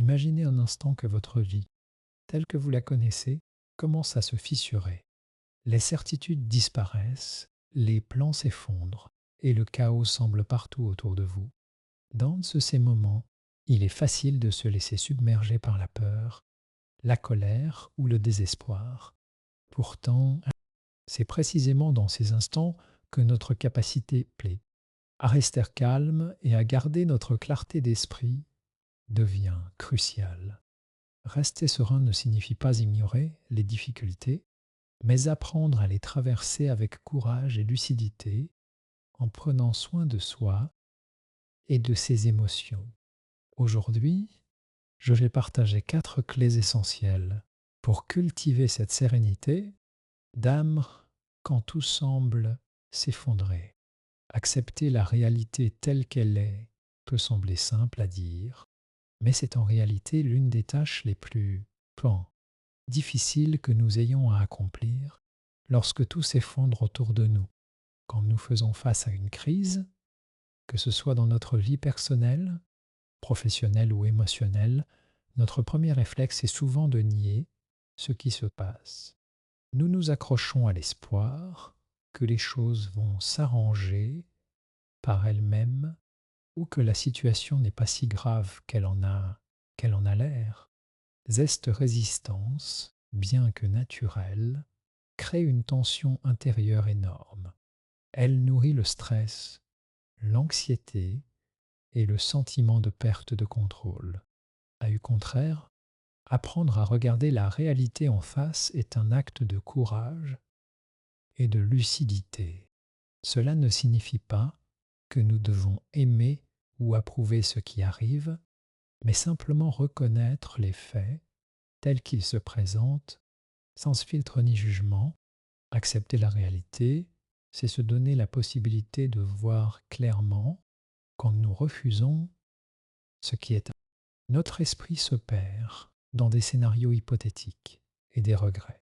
Imaginez un instant que votre vie, telle que vous la connaissez, commence à se fissurer. Les certitudes disparaissent, les plans s'effondrent et le chaos semble partout autour de vous. Dans ces moments, il est facile de se laisser submerger par la peur, la colère ou le désespoir. Pourtant, c'est précisément dans ces instants que notre capacité plaît. À rester calme et à garder notre clarté d'esprit devient cruciale. Rester serein ne signifie pas ignorer les difficultés, mais apprendre à les traverser avec courage et lucidité en prenant soin de soi et de ses émotions. Aujourd'hui, je vais partager 4 clés essentielles pour cultiver cette sérénité d'âme quand tout semble s'effondrer. Accepter la réalité telle qu'elle est peut sembler simple à dire, mais c'est en réalité l'une des tâches les plus difficiles que nous ayons à accomplir lorsque tout s'effondre autour de nous. Quand nous faisons face à une crise, que ce soit dans notre vie personnelle, professionnelle ou émotionnelle, notre premier réflexe est souvent de nier ce qui se passe. Nous nous accrochons à l'espoir que les choses vont s'arranger par elles-mêmes ou que la situation n'est pas si grave qu'elle en a l'air. Cette résistance, bien que naturelle, crée une tension intérieure énorme. Elle nourrit le stress, l'anxiété et le sentiment de perte de contrôle. À au contraire, apprendre à regarder la réalité en face est un acte de courage et de lucidité. Cela ne signifie pas que nous devons aimer ou approuver ce qui arrive, mais simplement reconnaître les faits tels qu'ils se présentent, sans filtre ni jugement. Accepter la réalité, c'est se donner la possibilité de voir clairement quand nous refusons ce qui est. Notre esprit se perd dans des scénarios hypothétiques et des regrets.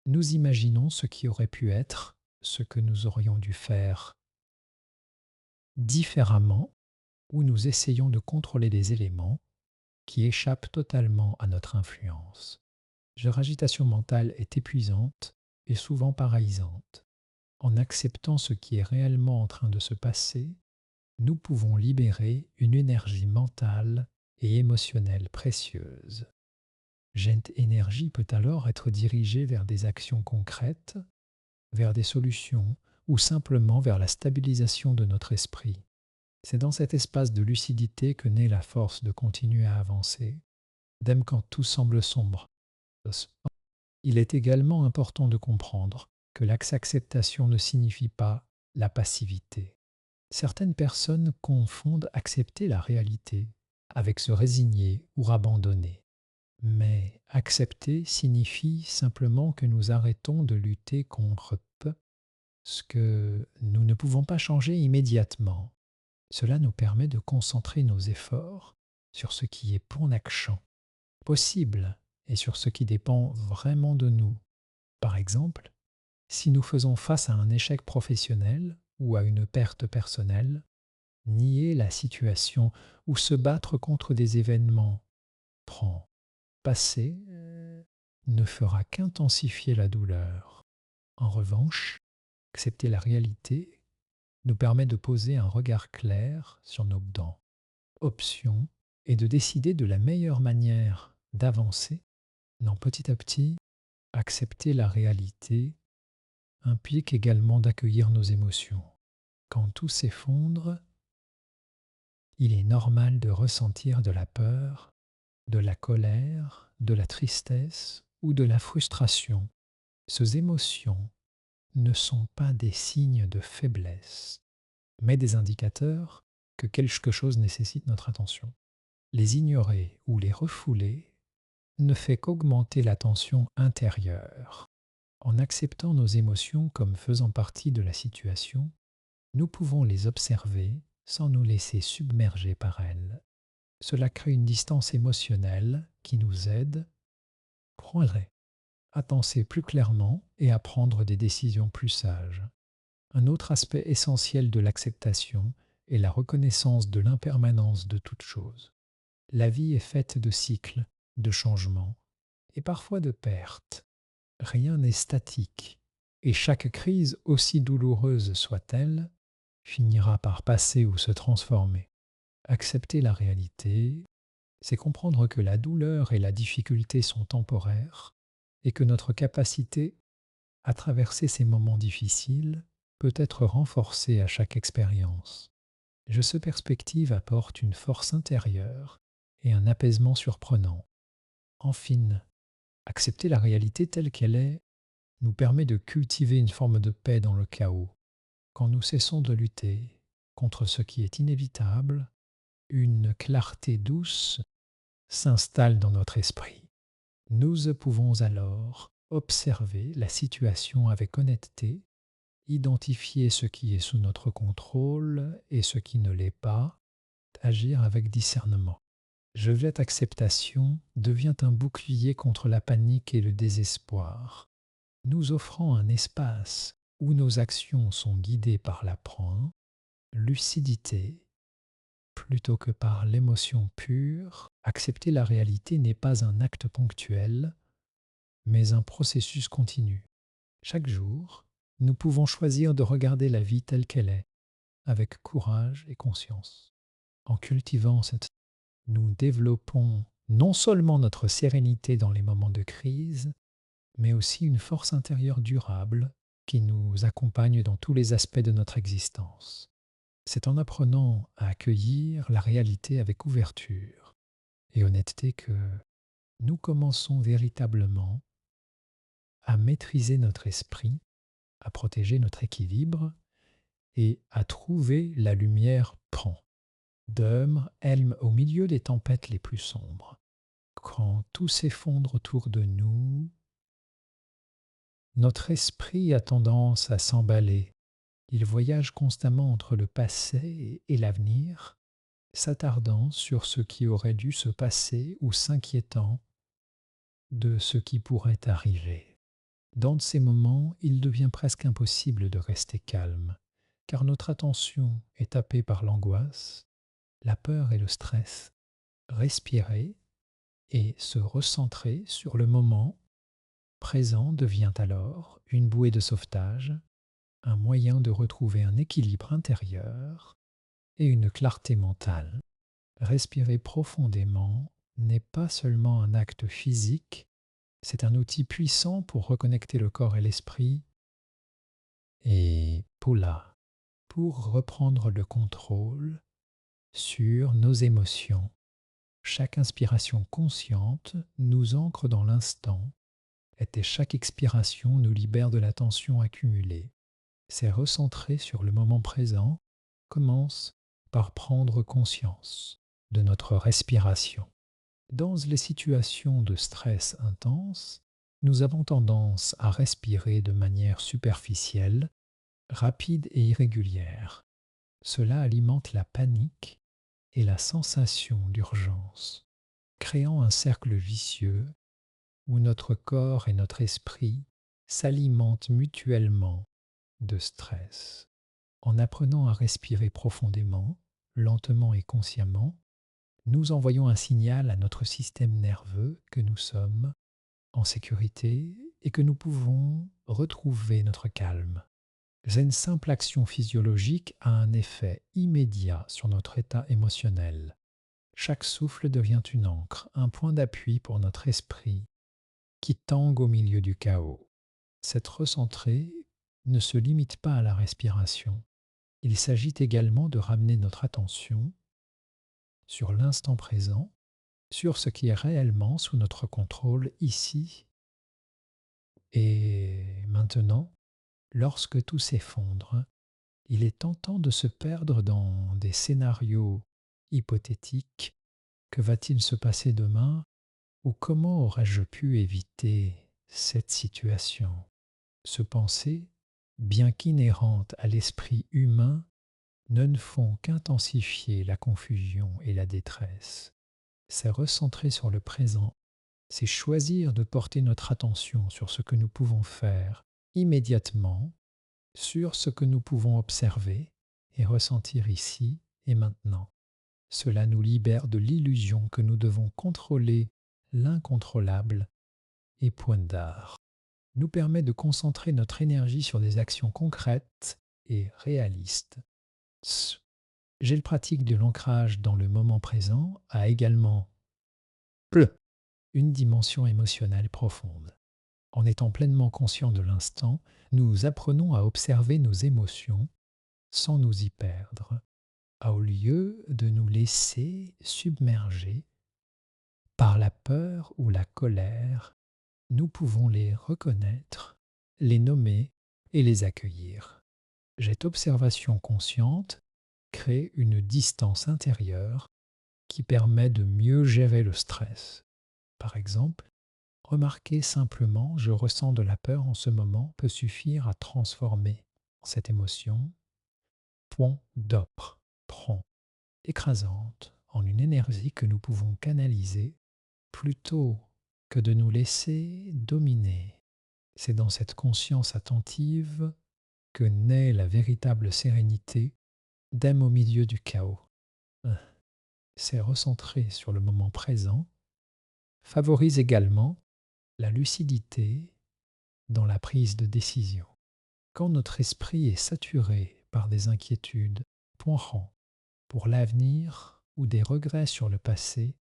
Nous imaginons ce qui aurait pu être, ce que nous aurions dû faire différemment, ou nous essayons de contrôler des éléments qui échappent totalement à notre influence. Leur agitation mentale est épuisante et souvent paralysante. En acceptant ce qui est réellement en train de se passer, nous pouvons libérer une énergie mentale et émotionnelle précieuse. Cette énergie peut alors être dirigée vers des actions concrètes, vers des solutions ou simplement vers la stabilisation de notre esprit. C'est dans cet espace de lucidité que naît la force de continuer à avancer, même quand tout semble sombre. Il est également important de comprendre que l'acceptation ne signifie pas la passivité. Certaines personnes confondent accepter la réalité avec se résigner ou abandonner. Mais accepter signifie simplement que nous arrêtons de lutter contre ce que nous ne pouvons pas changer immédiatement. Cela nous permet de concentrer nos efforts sur ce qui est pour action possible et sur ce qui dépend vraiment de nous. Par exemple, si nous faisons face à un échec professionnel ou à une perte personnelle, nier la situation ou se battre contre des événements passés ne fera qu'intensifier la douleur. En revanche, accepter la réalité nous permet de poser un regard clair sur nos options et de décider de la meilleure manière d'avancer. Non, petit à petit, accepter la réalité implique également d'accueillir nos émotions. Quand tout s'effondre, il est normal de ressentir de la peur, de la colère, de la tristesse ou de la frustration. Ces émotions ne sont pas des signes de faiblesse, mais des indicateurs que quelque chose nécessite notre attention. Les ignorer ou les refouler ne fait qu'augmenter la tension intérieure. En acceptant nos émotions comme faisant partie de la situation, nous pouvons les observer sans nous laisser submerger par elles. Cela crée une distance émotionnelle qui nous aide à penser plus clairement et à prendre des décisions plus sages. Un autre aspect essentiel de l'acceptation est la reconnaissance de l'impermanence de toute chose. La vie est faite de cycles, de changements et parfois de pertes. Rien n'est statique et chaque crise, aussi douloureuse soit-elle, finira par passer ou se transformer. Accepter la réalité, c'est comprendre que la douleur et la difficulté sont temporaires et que notre capacité à traverser ces moments difficiles peut être renforcée à chaque expérience. Ce perspective apporte une force intérieure et un apaisement surprenant. En fine, accepter la réalité telle qu'elle est nous permet de cultiver une forme de paix dans le chaos. Quand nous cessons de lutter contre ce qui est inévitable, une clarté douce s'installe dans notre esprit. Nous pouvons alors observer la situation avec honnêteté, identifier ce qui est sous notre contrôle et ce qui ne l'est pas, agir avec discernement. Cette acceptation devient un bouclier contre la panique et le désespoir, nous offrant un espace où nos actions sont guidées par l'apprend, lucidité, plutôt que par l'émotion pure. Accepter la réalité n'est pas un acte ponctuel, mais un processus continu. Chaque jour, nous pouvons choisir de regarder la vie telle qu'elle est, avec courage et conscience. En cultivant cette, nous développons non seulement notre sérénité dans les moments de crise, mais aussi une force intérieure durable qui nous accompagne dans tous les aspects de notre existence. C'est en apprenant à accueillir la réalité avec ouverture et honnêteté que nous commençons véritablement à maîtriser notre esprit, à protéger notre équilibre et à trouver la lumière prend. Deum Helm au milieu des tempêtes les plus sombres. Quand tout s'effondre autour de nous, notre esprit a tendance à s'emballer. Il voyage constamment entre le passé et l'avenir, s'attardant sur ce qui aurait dû se passer ou s'inquiétant de ce qui pourrait arriver. Dans ces moments, il devient presque impossible de rester calme, car notre attention est happée par l'angoisse, la peur et le stress. Respirer et se recentrer sur le moment présent devient alors une bouée de sauvetage, un moyen de retrouver un équilibre intérieur et une clarté mentale. Respirer profondément n'est pas seulement un acte physique, c'est un outil puissant pour reconnecter le corps et l'esprit et pour reprendre le contrôle sur nos émotions. Chaque inspiration consciente nous ancre dans l'instant et chaque expiration nous libère de la tension accumulée. C'est recentrer sur le moment présent commence par prendre conscience de notre respiration. Dans les situations de stress intense, nous avons tendance à respirer de manière superficielle, rapide et irrégulière. Cela alimente la panique et la sensation d'urgence, créant un cercle vicieux où notre corps et notre esprit s'alimentent mutuellement de stress. En apprenant à respirer profondément, lentement et consciemment, nous envoyons un signal à notre système nerveux que nous sommes en sécurité et que nous pouvons retrouver notre calme. Une simple action physiologique a un effet immédiat sur notre état émotionnel. Chaque souffle devient une ancre, un point d'appui pour notre esprit qui tangue au milieu du chaos. Cette recentrée ne se limite pas à la respiration. Il s'agit également de ramener notre attention sur l'instant présent, sur ce qui est réellement sous notre contrôle ici et maintenant. Lorsque tout s'effondre, il est tentant de se perdre dans des scénarios hypothétiques. Que va-t-il se passer demain? Ou comment aurais-je pu éviter cette situation? Ce pensée, bien qu'inhérente à l'esprit humain, ne font qu'intensifier la confusion et la détresse. C'est recentrer sur le présent, c'est choisir de porter notre attention sur ce que nous pouvons faire immédiatement, sur ce que nous pouvons observer et ressentir ici et maintenant. Cela nous libère de l'illusion que nous devons contrôler l'incontrôlable et point d'art. Nous permet de concentrer notre énergie sur des actions concrètes et réalistes. J'ai le pratique de l'ancrage dans le moment présent a également une dimension émotionnelle profonde. En étant pleinement conscient de l'instant, nous apprenons à observer nos émotions sans nous y perdre, au lieu de nous laisser submerger par la peur ou la colère. Nous pouvons les reconnaître, les nommer et les accueillir. Cette observation consciente crée une distance intérieure qui permet de mieux gérer le stress. Par exemple, remarquer simplement "je ressens de la peur en ce moment" peut suffire à transformer cette émotion point d'opre, prend, écrasante, en une énergie que nous pouvons canaliser plutôt que de nous laisser dominer. C'est dans cette conscience attentive que naît la véritable sérénité, même au milieu du chaos. C'est recentrer sur le moment présent, favorise également la lucidité dans la prise de décision. Quand notre esprit est saturé par des inquiétudes pointant pour l'avenir ou des regrets sur le passé,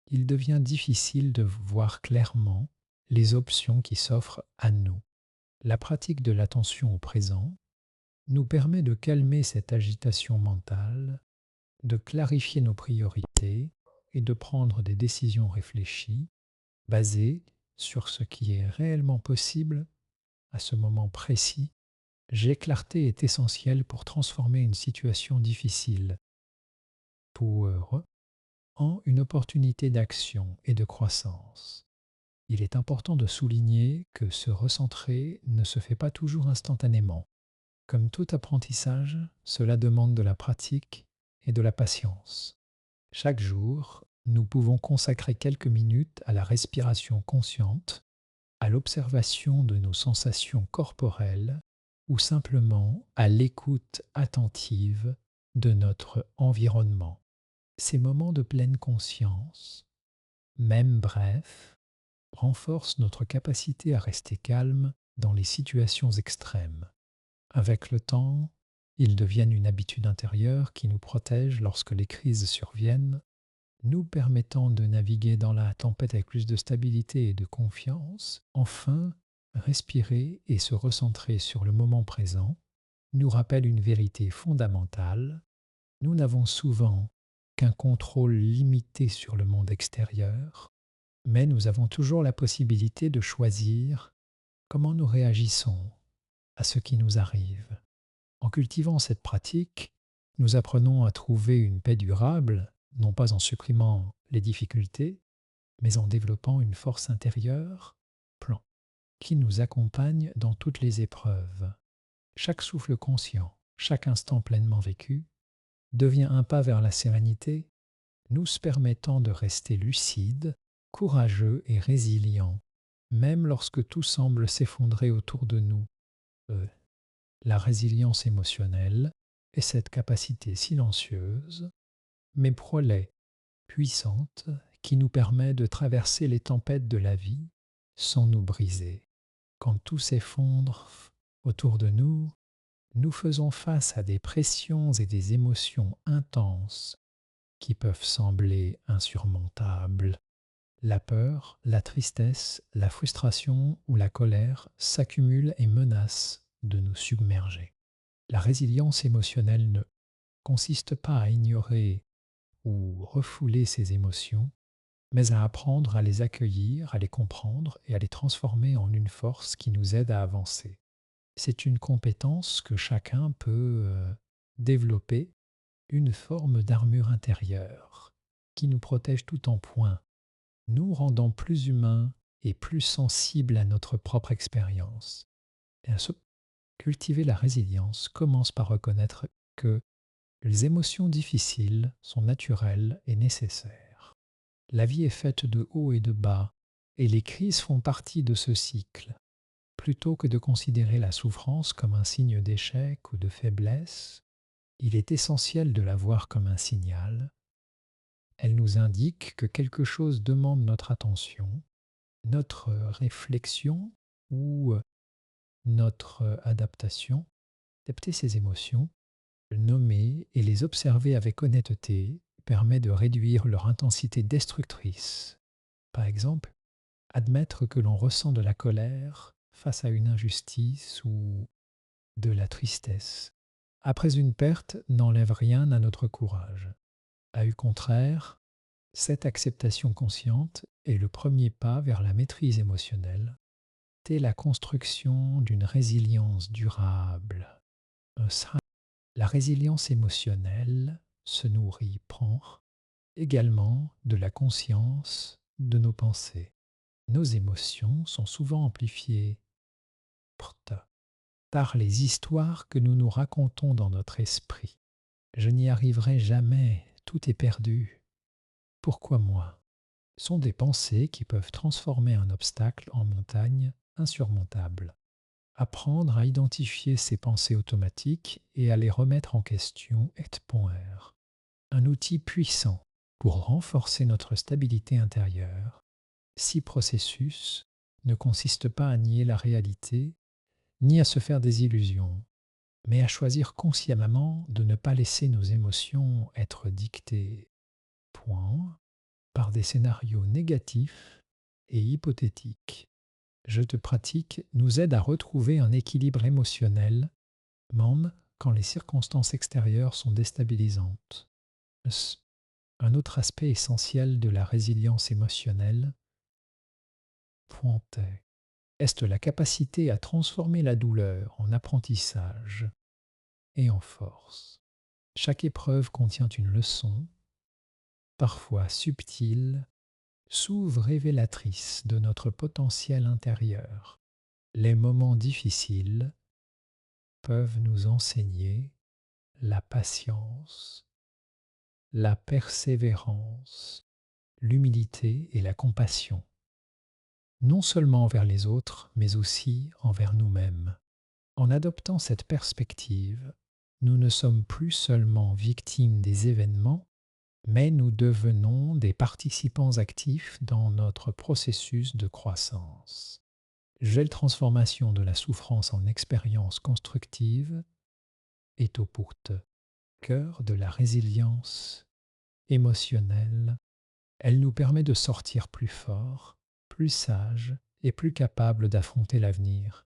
il devient difficile de voir clairement les options qui s'offrent à nous. La pratique de l'attention au présent nous permet de calmer cette agitation mentale, de clarifier nos priorités et de prendre des décisions réfléchies, basées sur ce qui est réellement possible à ce moment précis. Clarté est essentielle pour transformer une situation difficile en une opportunité d'action et de croissance. Il est important de souligner que se recentrer ne se fait pas toujours instantanément. Comme tout apprentissage, cela demande de la pratique et de la patience. Chaque jour, nous pouvons consacrer quelques minutes à la respiration consciente, à l'observation de nos sensations corporelles ou simplement à l'écoute attentive de notre environnement. Ces moments de pleine conscience, même brefs, renforcent notre capacité à rester calme dans les situations extrêmes. Avec le temps, ils deviennent une habitude intérieure qui nous protège lorsque les crises surviennent, nous permettant de naviguer dans la tempête avec plus de stabilité et de confiance. Enfin, respirer et se recentrer sur le moment présent nous rappelle une vérité fondamentale. Nous n'avons souvent qu'un contrôle limité sur le monde extérieur, mais nous avons toujours la possibilité de choisir comment nous réagissons à ce qui nous arrive. En cultivant cette pratique, nous apprenons à trouver une paix durable, non pas en supprimant les difficultés, mais en développant une force intérieure, qui nous accompagne dans toutes les épreuves. Chaque souffle conscient, chaque instant pleinement vécu, devient un pas vers la sérénité, nous permettant de rester lucides, courageux et résilients, même lorsque tout semble s'effondrer autour de nous. La résilience émotionnelle est cette capacité silencieuse, mais puissante, qui nous permet de traverser les tempêtes de la vie sans nous briser. Quand tout s'effondre autour de nous, nous faisons face à des pressions et des émotions intenses qui peuvent sembler insurmontables. La peur, la tristesse, la frustration ou la colère s'accumulent et menacent de nous submerger. La résilience émotionnelle ne consiste pas à ignorer ou refouler ces émotions, mais à apprendre à les accueillir, à les comprendre et à les transformer en une force qui nous aide à avancer. C'est une compétence que chacun peut développer, une forme d'armure intérieure qui nous protège tout en point, nous rendant plus humains et plus sensibles à notre propre expérience. Cultiver la résilience commence par reconnaître que les émotions difficiles sont naturelles et nécessaires. La vie est faite de hauts et de bas, et les crises font partie de ce cycle. Plutôt que de considérer la souffrance comme un signe d'échec ou de faiblesse, il est essentiel de la voir comme un signal, Elle nous indique que quelque chose demande notre attention, notre réflexion ou notre adaptation. Adapter ces émotions, les nommer et les observer avec honnêteté permet de réduire leur intensité destructrice. Par exemple, admettre que l'on ressent de la colère face à une injustice ou de la tristesse après une perte n'enlève rien à notre courage. À au contraire, cette acceptation consciente est le premier pas vers la maîtrise émotionnelle, c'est la construction d'une résilience durable. La résilience émotionnelle se nourrit, prend également de la conscience de nos pensées. Nos émotions sont souvent amplifiées par les histoires que nous nous racontons dans notre esprit. Je n'y arriverai jamais, tout est perdu. Pourquoi moi? Sont des pensées qui peuvent transformer un obstacle en montagne insurmontable. Apprendre à identifier ces pensées automatiques et à les remettre en question est un outil puissant pour renforcer notre stabilité intérieure. Si processus ne consiste pas à nier la réalité, ni à se faire des illusions, mais à choisir consciemment de ne pas laisser nos émotions être dictées, par des scénarios négatifs et hypothétiques. Je te pratique nous aide à retrouver un équilibre émotionnel, même quand les circonstances extérieures sont déstabilisantes. Un autre aspect essentiel de la résilience émotionnelle est la capacité à transformer la douleur en apprentissage et en force. Chaque épreuve contient une leçon, parfois subtile, souvent révélatrice de notre potentiel intérieur. Les moments difficiles peuvent nous enseigner la patience, la persévérance, l'humilité et la compassion, non seulement envers les autres, mais aussi envers nous-mêmes. En adoptant cette perspective, nous ne sommes plus seulement victimes des événements, mais nous devenons des participants actifs dans notre processus de croissance. Gel transformation de la souffrance en expérience constructive est au cœur de la résilience émotionnelle. Elle nous permet de sortir plus fort, plus sage et plus capable d'affronter l'avenir.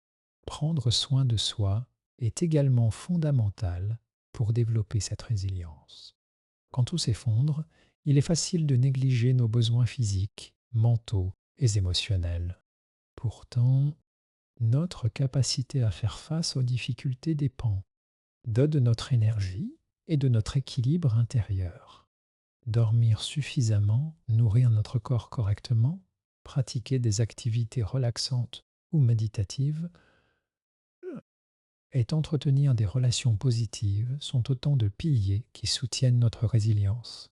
Prendre soin de soi est également fondamental pour développer cette résilience. Quand tout s'effondre, il est facile de négliger nos besoins physiques, mentaux et émotionnels. Pourtant, notre capacité à faire face aux difficultés dépend de notre énergie et de notre équilibre intérieur. Dormir suffisamment, nourrir notre corps correctement, pratiquer des activités relaxantes ou méditatives et entretenir des relations positives sont autant de piliers qui soutiennent notre résilience.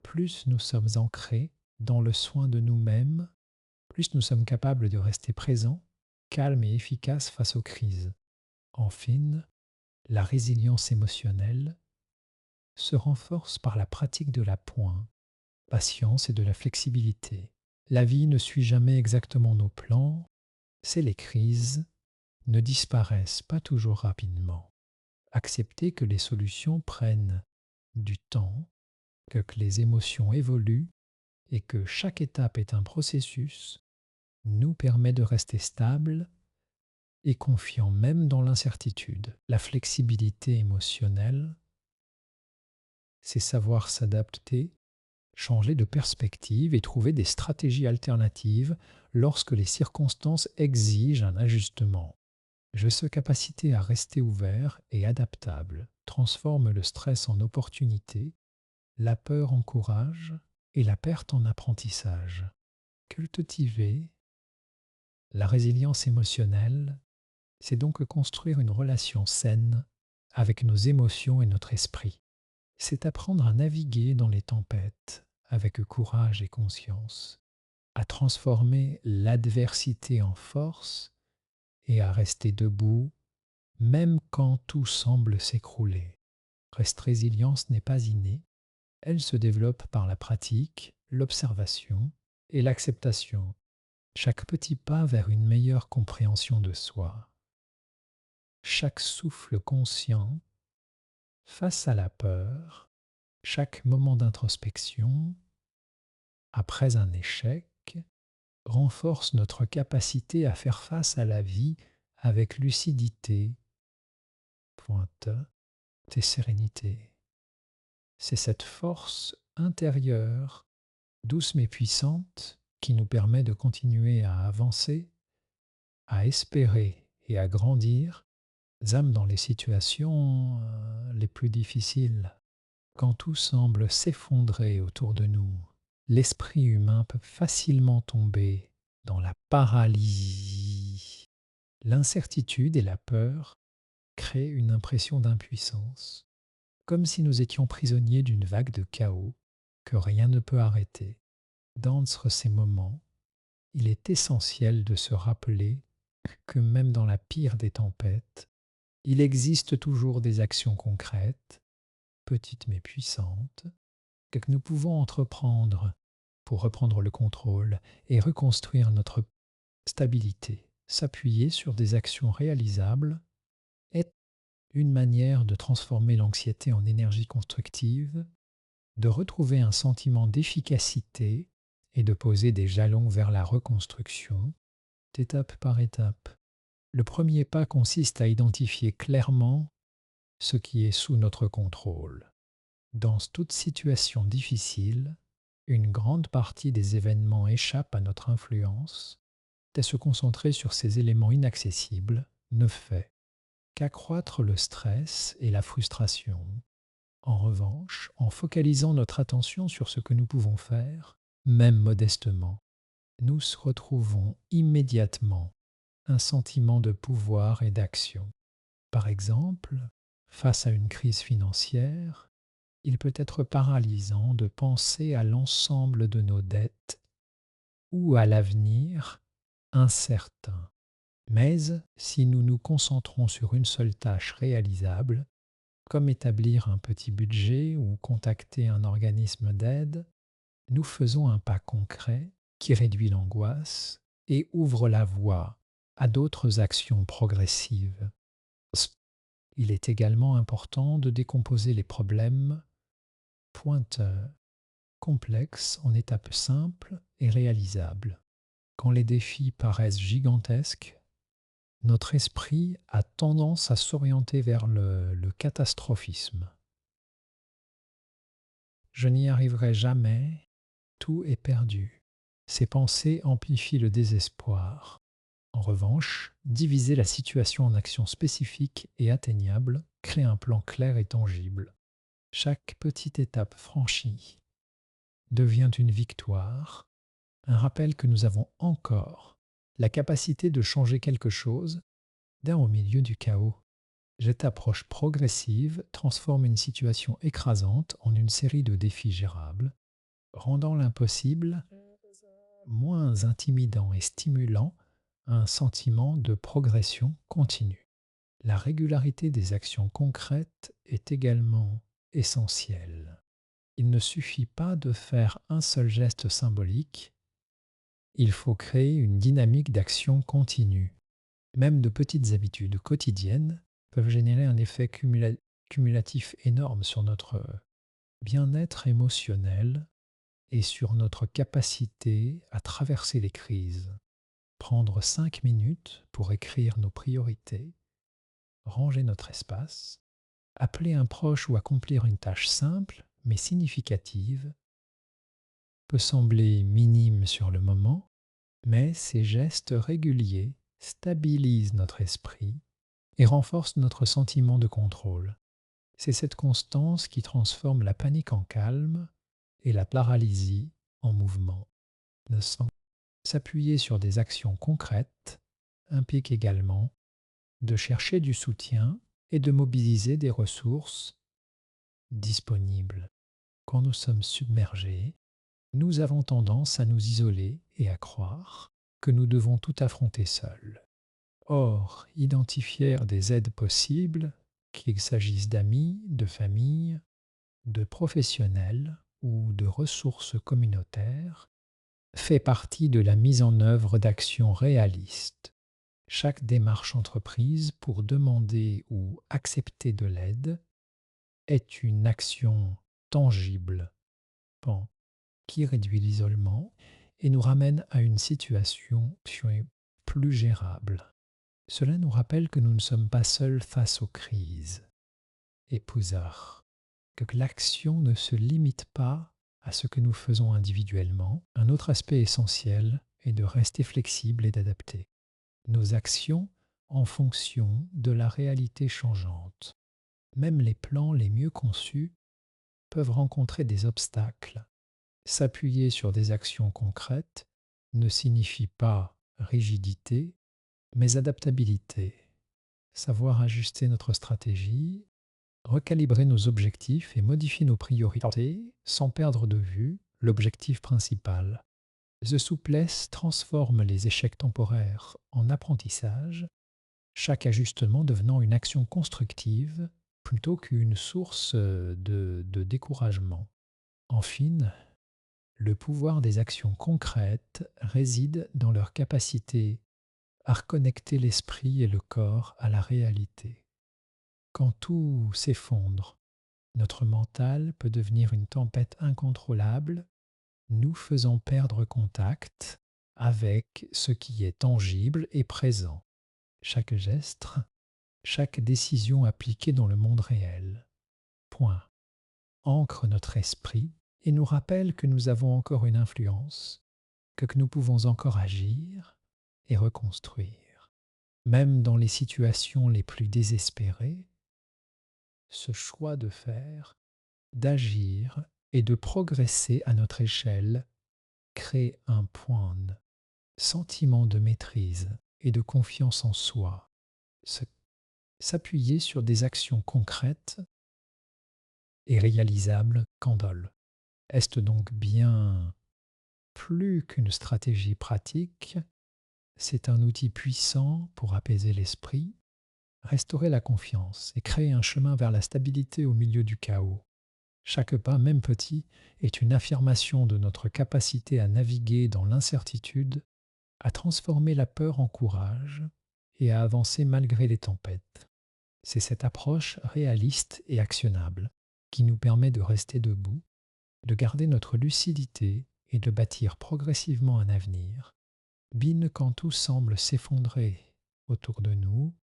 Plus nous sommes ancrés dans le soin de nous-mêmes, plus nous sommes capables de rester présents, calmes et efficaces face aux crises. Enfin, la résilience émotionnelle se renforce par la pratique de la patience et de la flexibilité. La vie ne suit jamais exactement nos plans, c'est les crises ne disparaissent pas toujours rapidement. Accepter que les solutions prennent du temps, que les émotions évoluent et que chaque étape est un processus nous permet de rester stable et confiant même dans l'incertitude. La flexibilité émotionnelle, c'est savoir s'adapter, changer de perspective et trouver des stratégies alternatives lorsque les circonstances exigent un ajustement. Cette capacité à rester ouvert et adaptable transforme le stress en opportunité, la peur en courage et la perte en apprentissage. Cultiver la résilience émotionnelle, c'est donc construire une relation saine avec nos émotions et notre esprit. C'est apprendre à naviguer dans les tempêtes avec courage et conscience, à transformer l'adversité en force et à rester debout même quand tout semble s'écrouler. Reste résilience n'est pas innée, Elle se développe par la pratique, l'observation et l'acceptation, chaque petit pas vers une meilleure compréhension de soi, chaque souffle conscient face à la peur, chaque moment d'introspection, après un échec, renforce notre capacité à faire face à la vie avec lucidité, pointe et sérénité. C'est cette force intérieure, douce mais puissante, qui nous permet de continuer à avancer, à espérer et à grandir, âmes dans les situations les plus difficiles. Quand tout semble s'effondrer autour de nous, l'esprit humain peut facilement tomber dans la paralysie. L'incertitude et la peur créent une impression d'impuissance, comme si nous étions prisonniers d'une vague de chaos que rien ne peut arrêter. Dans ces moments, il est essentiel de se rappeler que même dans la pire des tempêtes, il existe toujours des actions concrètes, petites mais puissantes, que nous pouvons entreprendre pour reprendre le contrôle et reconstruire notre stabilité. S'appuyer sur des actions réalisables est une manière de transformer l'anxiété en énergie constructive, de retrouver un sentiment d'efficacité et de poser des jalons vers la reconstruction, étape par étape. Le premier pas consiste à identifier clairement ce qui est sous notre contrôle. Dans toute situation difficile, une grande partie des événements échappe à notre influence, et se concentrer sur ces éléments inaccessibles ne fait qu'accroître le stress et la frustration. En revanche, en focalisant notre attention sur ce que nous pouvons faire, même modestement, nous retrouvons immédiatement un sentiment de pouvoir et d'action. Par exemple, face à une crise financière, il peut être paralysant de penser à l'ensemble de nos dettes ou à l'avenir incertain. Mais si nous nous concentrons sur une seule tâche réalisable, comme établir un petit budget ou contacter un organisme d'aide, nous faisons un pas concret qui réduit l'angoisse et ouvre la voie à d'autres actions progressives. Il est également important de décomposer les problèmes pointeurs complexes en étapes simples et réalisables. Quand les défis paraissent gigantesques, notre esprit a tendance à s'orienter vers le catastrophisme. Je n'y arriverai jamais, tout est perdu. Ces pensées amplifient le désespoir. En revanche, diviser la situation en actions spécifiques et atteignables crée un plan clair et tangible. Chaque petite étape franchie devient une victoire, un rappel que nous avons encore la capacité de changer quelque chose d'un au milieu du chaos. Cette approche progressive transforme une situation écrasante en une série de défis gérables, rendant l'impossible moins intimidant et stimulant un sentiment de progression continue. La régularité des actions concrètes est également essentielle. Il ne suffit pas de faire un seul geste symbolique, il faut créer une dynamique d'action continue. Même de petites habitudes quotidiennes peuvent générer un effet cumulatif énorme sur notre bien-être émotionnel et sur notre capacité à traverser les crises. Prendre 5 minutes pour écrire nos priorités, ranger notre espace, appeler un proche ou accomplir une tâche simple mais significative peut sembler minime sur le moment, mais ces gestes réguliers stabilisent notre esprit et renforcent notre sentiment de contrôle. C'est cette constance qui transforme la panique en calme et la paralysie en mouvement. S'appuyer sur des actions concrètes implique également de chercher du soutien et de mobiliser des ressources disponibles. Quand nous sommes submergés, nous avons tendance à nous isoler et à croire que nous devons tout affronter seuls. Or, identifier des aides possibles, qu'il s'agisse d'amis, de famille, de professionnels ou de ressources communautaires fait partie de la mise en œuvre d'actions réalistes. Chaque démarche entreprise pour demander ou accepter de l'aide est une action tangible pan, qui réduit l'isolement et nous ramène à une situation plus gérable. Cela nous rappelle que nous ne sommes pas seuls face aux crises. Et Pousard, que l'action ne se limite pas à ce que nous faisons individuellement. Un autre aspect essentiel est de rester flexible et d'adapter nos actions en fonction de la réalité changeante. Même les plans les mieux conçus peuvent rencontrer des obstacles. S'appuyer sur des actions concrètes ne signifie pas rigidité, mais adaptabilité. Savoir ajuster notre stratégie, recalibrer nos objectifs et modifier nos priorités sans perdre de vue l'objectif principal. The souplesse transforme les échecs temporaires en apprentissage, chaque ajustement devenant une action constructive plutôt qu'une source de découragement. En fine, le pouvoir des actions concrètes réside dans leur capacité à reconnecter l'esprit et le corps à la réalité. Quand tout s'effondre, notre mental peut devenir une tempête incontrôlable, nous faisant perdre contact avec ce qui est tangible et présent. Chaque geste, chaque décision appliquée dans le monde réel. Point. Ancre notre esprit et nous rappelle que nous avons encore une influence, que nous pouvons encore agir et reconstruire. Même dans les situations les plus désespérées, ce choix de faire, d'agir et de progresser à notre échelle crée un point, sentiment de maîtrise et de confiance en soi. S'appuyer sur des actions concrètes et réalisables qu'Andol. Est donc bien plus qu'une stratégie pratique, c'est un outil puissant pour apaiser l'esprit, restaurer la confiance et créer un chemin vers la stabilité au milieu du chaos. Chaque pas, même petit, est une affirmation de notre capacité à naviguer dans l'incertitude, à transformer la peur en courage et à avancer malgré les tempêtes. C'est cette approche réaliste et actionnable qui nous permet de rester debout, de garder notre lucidité et de bâtir progressivement un avenir, quand tout semble s'effondrer autour de nous,